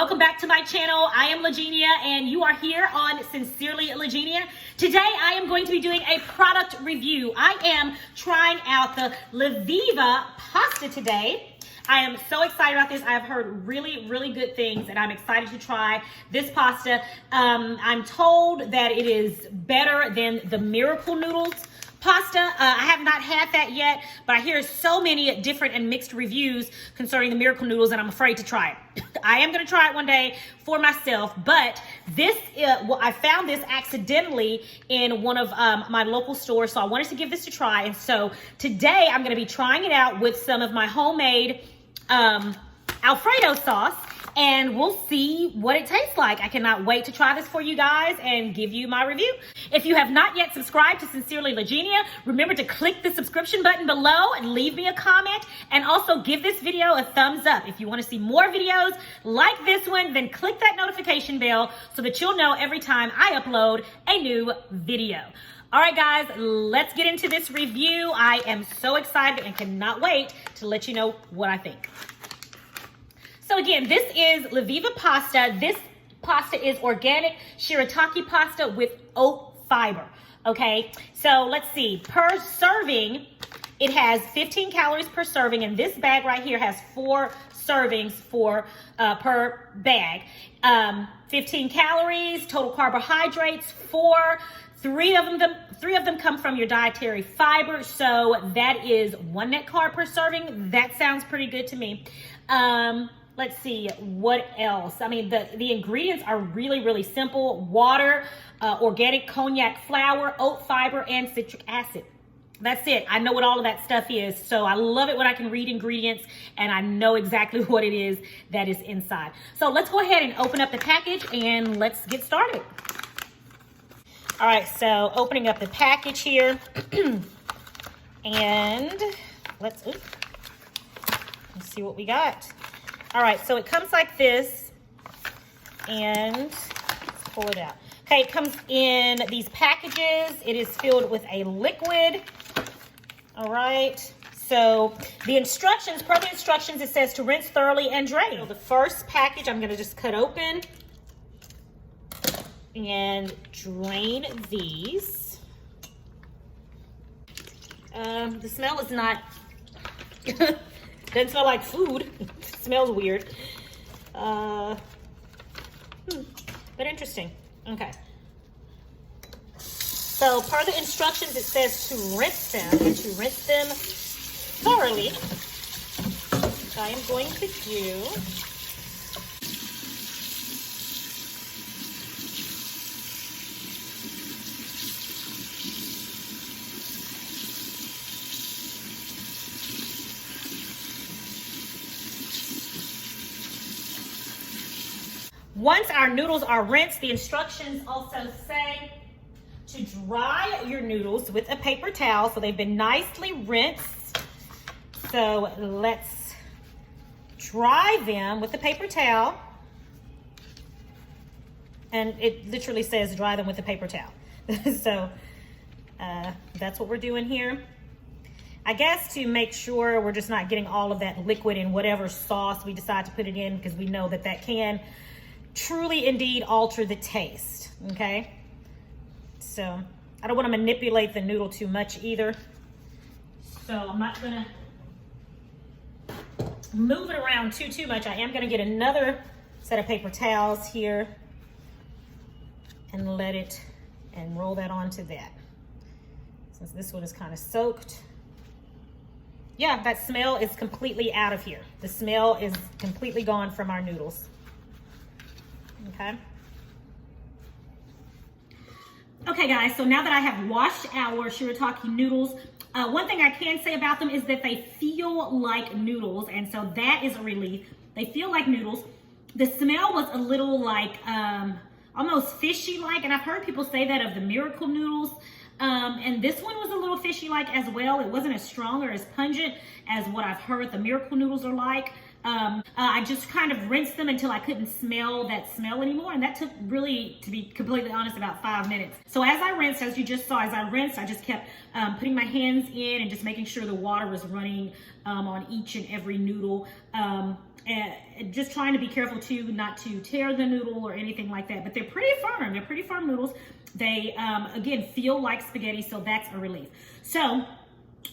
Welcome back to my channel. I am Legenia and you are here on Sincerely Legenia. Today I am going to be doing a product review. I am trying out the Liviva pasta today. I am so excited about this. I have heard really good things and I'm excited to try this pasta. I'm told that it is better than the Miracle Noodles pasta. I have not had that yet, but I hear so many different and mixed reviews concerning the Miracle Noodles and I'm afraid to try it. I am going to try it one day for myself, but this, I found this accidentally in one of my local stores, so I wanted to give this a try. And so today I'm going to be trying it out with some of my homemade Alfredo sauce, and we'll see what it tastes like. I cannot wait to try this for you guys and give you my review. If you have not yet subscribed to Sincerely Legenia, remember to click the subscription button below and leave me a comment, and also give this video a thumbs up. If you want to see more videos like this one, then click that notification bell so that you'll know every time I upload a new video. All right, guys, let's get into this review. I am so excited and cannot wait to let you know what I think. So again, this is Liviva pasta. This pasta is organic Shirataki pasta with oat fiber, okay? So let's see, per serving, it has 15 calories per serving, and this bag right here has 4 servings per bag. 15 calories, total carbohydrates, 4. Three of them come from your dietary fiber, so that is 1 net carb per serving. That sounds pretty good to me. Let's see, what else? I mean, the ingredients are really simple. Water, organic konjac flour, oat fiber, and citric acid. That's it. I know what all of that stuff is, so I love it when I can read ingredients and I know exactly what it is that is inside. So let's go ahead and open up the package and let's get started. All right, so opening up the package here, and let's see what we got. All right, so it comes like this, and let's pull it out. Okay, it comes in these packages. It is filled with a liquid. All right, so the instructions, per the instructions, it says to rinse thoroughly and drain. So the first package, I'm gonna just cut open and drain these. The smell is not, doesn't smell like food. It smells weird. But interesting. Okay. So per the instructions, it says to rinse them and to rinse them thoroughly, which I am going to do. Once our noodles are rinsed, the instructions also say to dry your noodles with a paper towel. So they've been nicely rinsed. So let's dry them with a paper towel. And it literally says dry them with a paper towel. So that's what we're doing here. I guess to make sure we're just not getting all of that liquid in whatever sauce we decide to put it in, because we know that that can truly indeed alter the taste. Okay, so I don't want to manipulate the noodle too much either, so I'm not gonna move it around too much. I am gonna get another set of paper towels here and and roll that onto that, since this one is kind of soaked. Yeah, that smell is completely out of here. The smell is completely gone from our noodles. Okay. Okay, guys, so now that I have washed our Shirataki noodles, one thing I can say about them is that they feel like noodles, and so that is a relief. They feel like noodles. The smell was a little like almost fishy-like, and I've heard people say that of the Miracle Noodles. And this one was a little fishy-like as well. It wasn't as strong or as pungent as what I've heard the Miracle Noodles are like. I just kind of rinsed them until I couldn't smell that smell anymore. And that took really, to be completely honest, about 5 minutes. So as I rinsed, as you just saw, as I rinsed, I just kept putting my hands in and just making sure the water was running on each and every noodle. And just trying to be careful too, not to tear the noodle or anything like that. But they're pretty firm. They're pretty firm noodles. They, again, feel like spaghetti, so that's a relief. So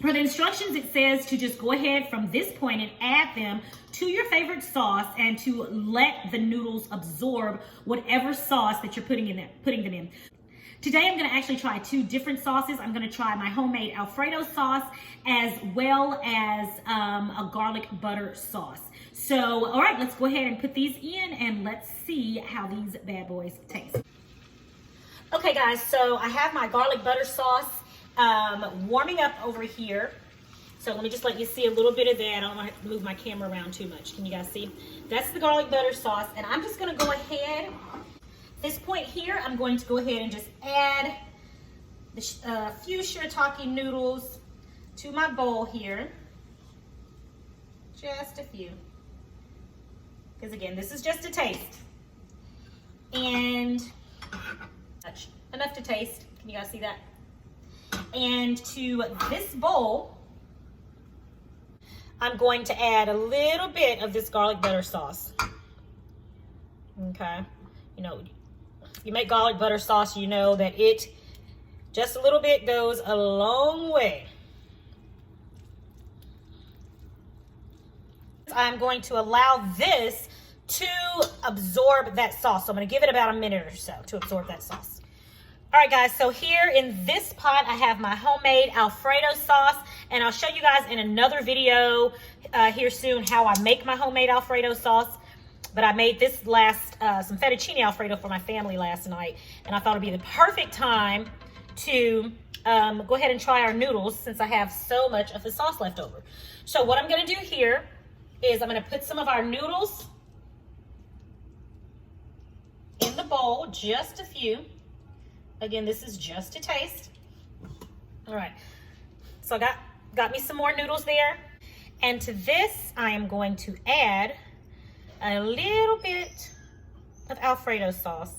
for the instructions, it says to just go ahead from this point and add them to your favorite sauce and to let the noodles absorb whatever sauce that you're putting them in. Today, I'm gonna actually try 2 different sauces. I'm gonna try my homemade Alfredo sauce as well as a garlic butter sauce. So, all right, let's go ahead and put these in and let's see how these bad boys taste. Okay guys, so I have my garlic butter sauce warming up over here. So let me just let you see a little bit of that. I don't want to move my camera around too much. Can you guys see? That's the garlic butter sauce. And I'm just going to go ahead. This point here, I'm going to go ahead and just add a few shirataki noodles to my bowl here. Just a few. Because again, this is just a taste. And enough to taste. Can you guys see that? And to this bowl, I'm going to add a little bit of this garlic butter sauce. Okay. You know, if you make garlic butter sauce, you know that it, just a little bit goes a long way. I'm going to allow this to absorb that sauce. So I'm going to give it about a minute or so to absorb that sauce. All right, guys, so here in this pot, I have my homemade Alfredo sauce, and I'll show you guys in another video here soon how I make my homemade Alfredo sauce. But I made this some fettuccine Alfredo for my family last night, and I thought it'd be the perfect time to go ahead and try our noodles since I have so much of the sauce left over. So what I'm gonna do here is I'm gonna put some of our noodles in the bowl, just a few. Again, this is just a taste. All right, so I got me some more noodles there. And to this, I am going to add a little bit of Alfredo sauce.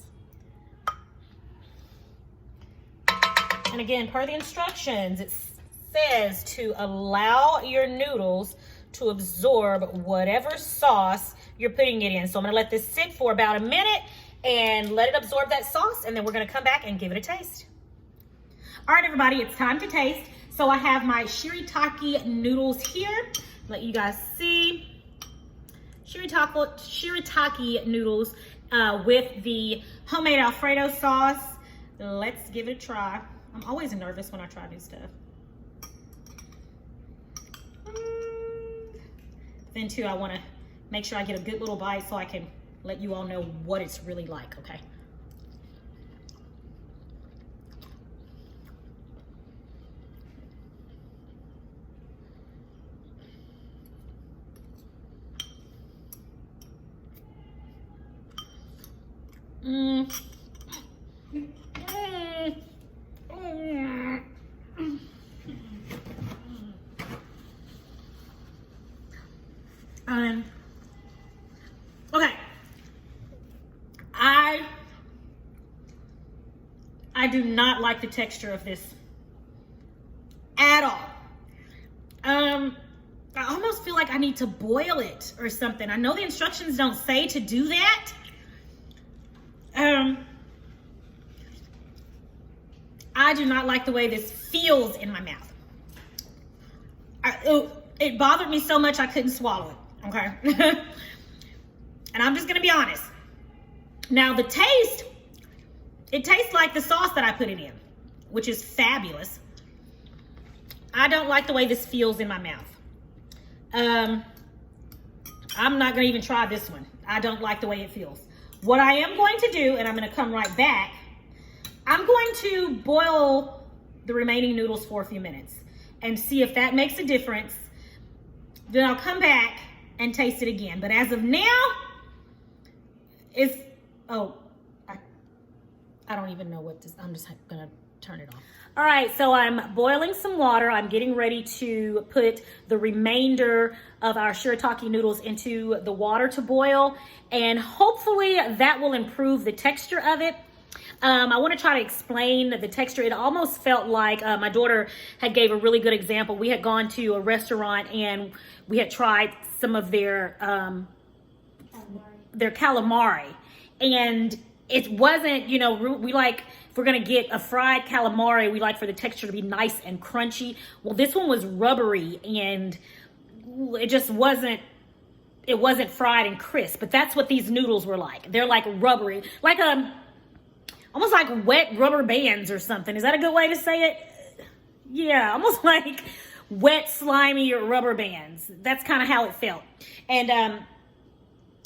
And again, per the instructions, it says to allow your noodles to absorb whatever sauce you're putting it in. So I'm gonna let this sit for about a minute and let it absorb that sauce, and then we're gonna come back and give it a taste. All right, everybody, it's time to taste. So I have my shirataki noodles here. Let you guys see. Shirataki noodles with the homemade Alfredo sauce. Let's give it a try. I'm always nervous when I try new stuff. Then too, I wanna make sure I get a good little bite so I can let you all know what it's really like, okay? Okay. I do not like the texture of this at all. I almost feel like I need to boil it or something. I know the instructions don't say to do that. I do not like the way this feels in my mouth. It bothered me so much I couldn't swallow it, okay? And I'm just gonna be honest. Now the taste, it tastes like the sauce that I put it in, which is fabulous. I don't like the way this feels in my mouth. I'm not gonna even try this one. I don't like the way it feels. What I am going to do, and I'm gonna come right back, I'm going to boil the remaining noodles for a few minutes and see if that makes a difference. Then I'll come back and taste it again. But as of now, I don't even know what this, I'm just gonna turn it off. All right, so I'm boiling some water. I'm getting ready to put the remainder of our shirataki noodles into the water to boil, and hopefully that will improve the texture of it. I want to try to explain the texture. It almost felt like my daughter had gave a really good example. We had gone to a restaurant and we had tried some of their calamari, and it wasn't, you know, we like, if we're gonna get a fried calamari, we like for the texture to be nice and crunchy. Well, this one was rubbery and it just wasn't, it wasn't fried and crisp, but that's what these noodles were like. They're like rubbery, like almost like wet rubber bands or something. Is that a good way to say it? Yeah, almost like wet, slimy rubber bands. That's kind of how it felt. And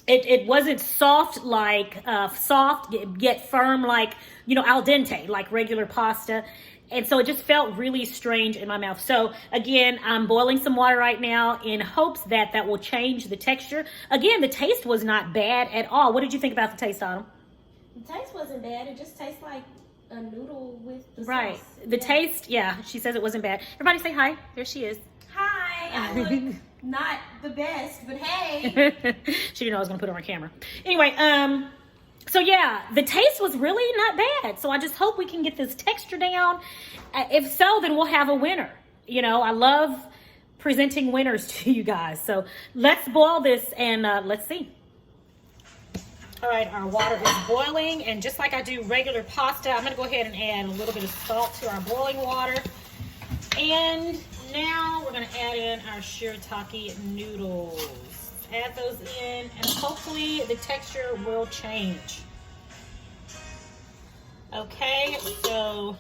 it wasn't soft like, soft yet firm like, you know, al dente, like regular pasta. And so it just felt really strange in my mouth. So again, I'm boiling some water right now in hopes that that will change the texture. Again, the taste was not bad at all. What did you think about the taste, Autumn? The taste wasn't bad. It just tastes like a noodle with the right. sauce. The taste, yeah, she says it wasn't bad. Everybody say hi. There she is. Hi. I look not the best, but hey. She didn't know I was going to put it on her camera. Anyway, so yeah, the taste was really not bad. So I just hope we can get this texture down. If so, then we'll have a winner. You know, I love presenting winners to you guys. So let's boil this and let's see. All right, our water is boiling, and just like I do regular pasta, I'm gonna go ahead and add a little bit of salt to our boiling water. And now we're gonna add in our shirataki noodles. Add those in, and hopefully the texture will change. Okay, so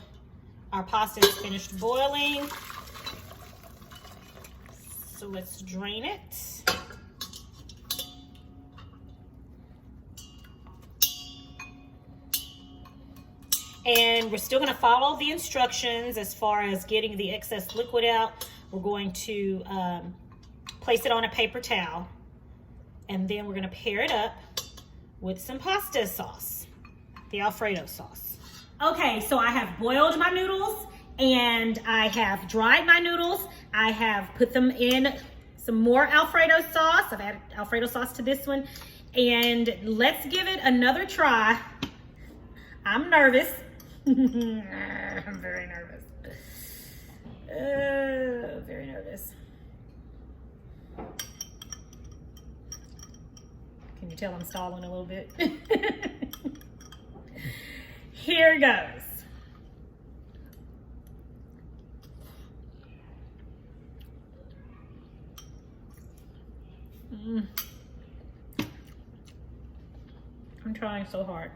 our pasta is finished boiling. So let's drain it. And we're still going to follow the instructions as far as getting the excess liquid out. We're going to place it on a paper towel, and then we're going to pair it up with some pasta sauce, the Alfredo sauce. Okay, so I have boiled my noodles and I have dried my noodles. I have put them in some more Alfredo sauce. I've added Alfredo sauce to this one, and let's give it another try. I'm nervous. I'm very nervous. Very nervous. Can you tell I'm stalling a little bit? Here goes. I'm trying so hard.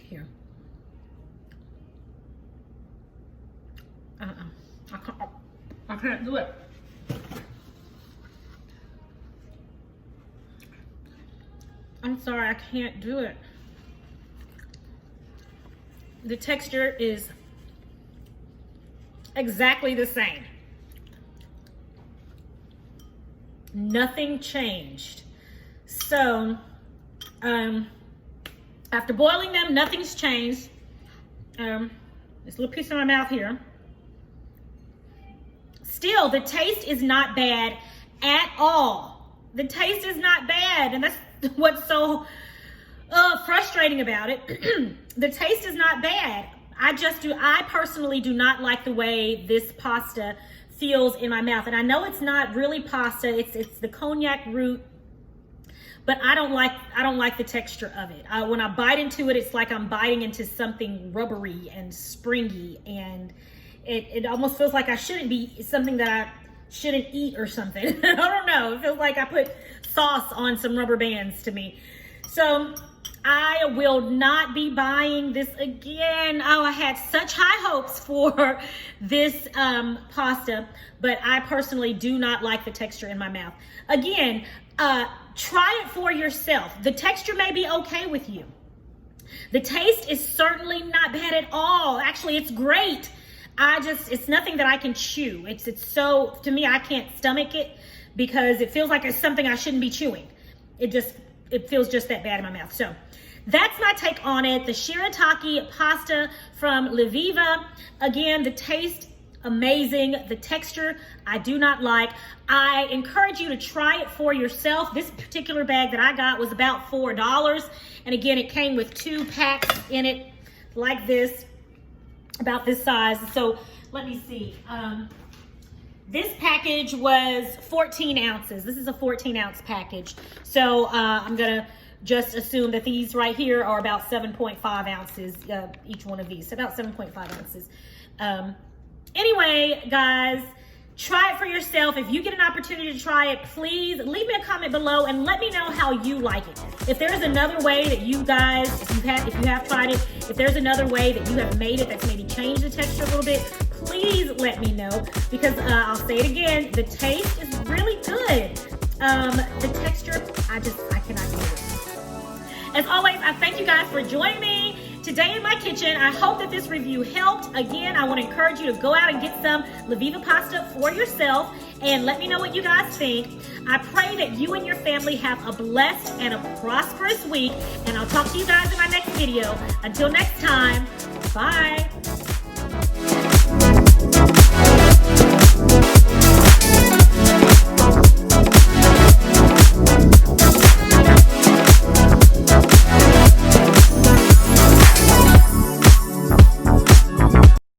Here. I can't do it. I'm sorry, I can't do it. The texture is exactly the same. Nothing changed. So, after boiling them, nothing's changed. This little piece in my mouth here. Still, the taste is not bad at all. The taste is not bad, and that's what's so frustrating about it. The taste is not bad. I personally do not like the way this pasta feels in my mouth. And I know it's not really pasta, it's the konjac root, but I don't like the texture of it. When I bite into it, it's like I'm biting into something rubbery and springy, and it almost feels like I shouldn't be, something that I shouldn't eat or something. I don't know. It feels like I put sauce on some rubber bands to me. So I will not be buying this again. Oh, I had such high hopes for this pasta, but I personally do not like the texture in my mouth. Again, try it for yourself. The texture may be okay with you. The taste is certainly not bad at all. Actually, it's great. It's nothing that I can chew. It's so, to me, I can't stomach it because it feels like it's something I shouldn't be chewing. It feels just that bad in my mouth. So that's my take on it. The Shirataki pasta from Liviva. Again, the taste, amazing. The texture, I do not like. I encourage you to try it for yourself. This particular bag that I got was about $4. And again, it came with 2 packs in it like this, about this size. So let me see. This package was 14 ounces. This is a 14-ounce package. So I'm gonna just assume that these right here are about 7.5 ounces, each one of these, so about 7.5 ounces. Anyway, guys, try it for yourself. If you get an opportunity to try it, please leave me a comment below and let me know how you like it. If there's another way that you guys, if you have tried it, if there's another way that you have made it that's maybe changed the texture a little bit, please let me know, because I'll say it again, the taste is really good. The texture, I cannot get it. As always, I thank you guys for joining me today in my kitchen. I hope that this review helped. Again, I want to encourage you to go out and get some Liviva pasta for yourself and let me know what you guys think. I pray that you and your family have a blessed and a prosperous week, and I'll talk to you guys in my next video. Until next time, bye.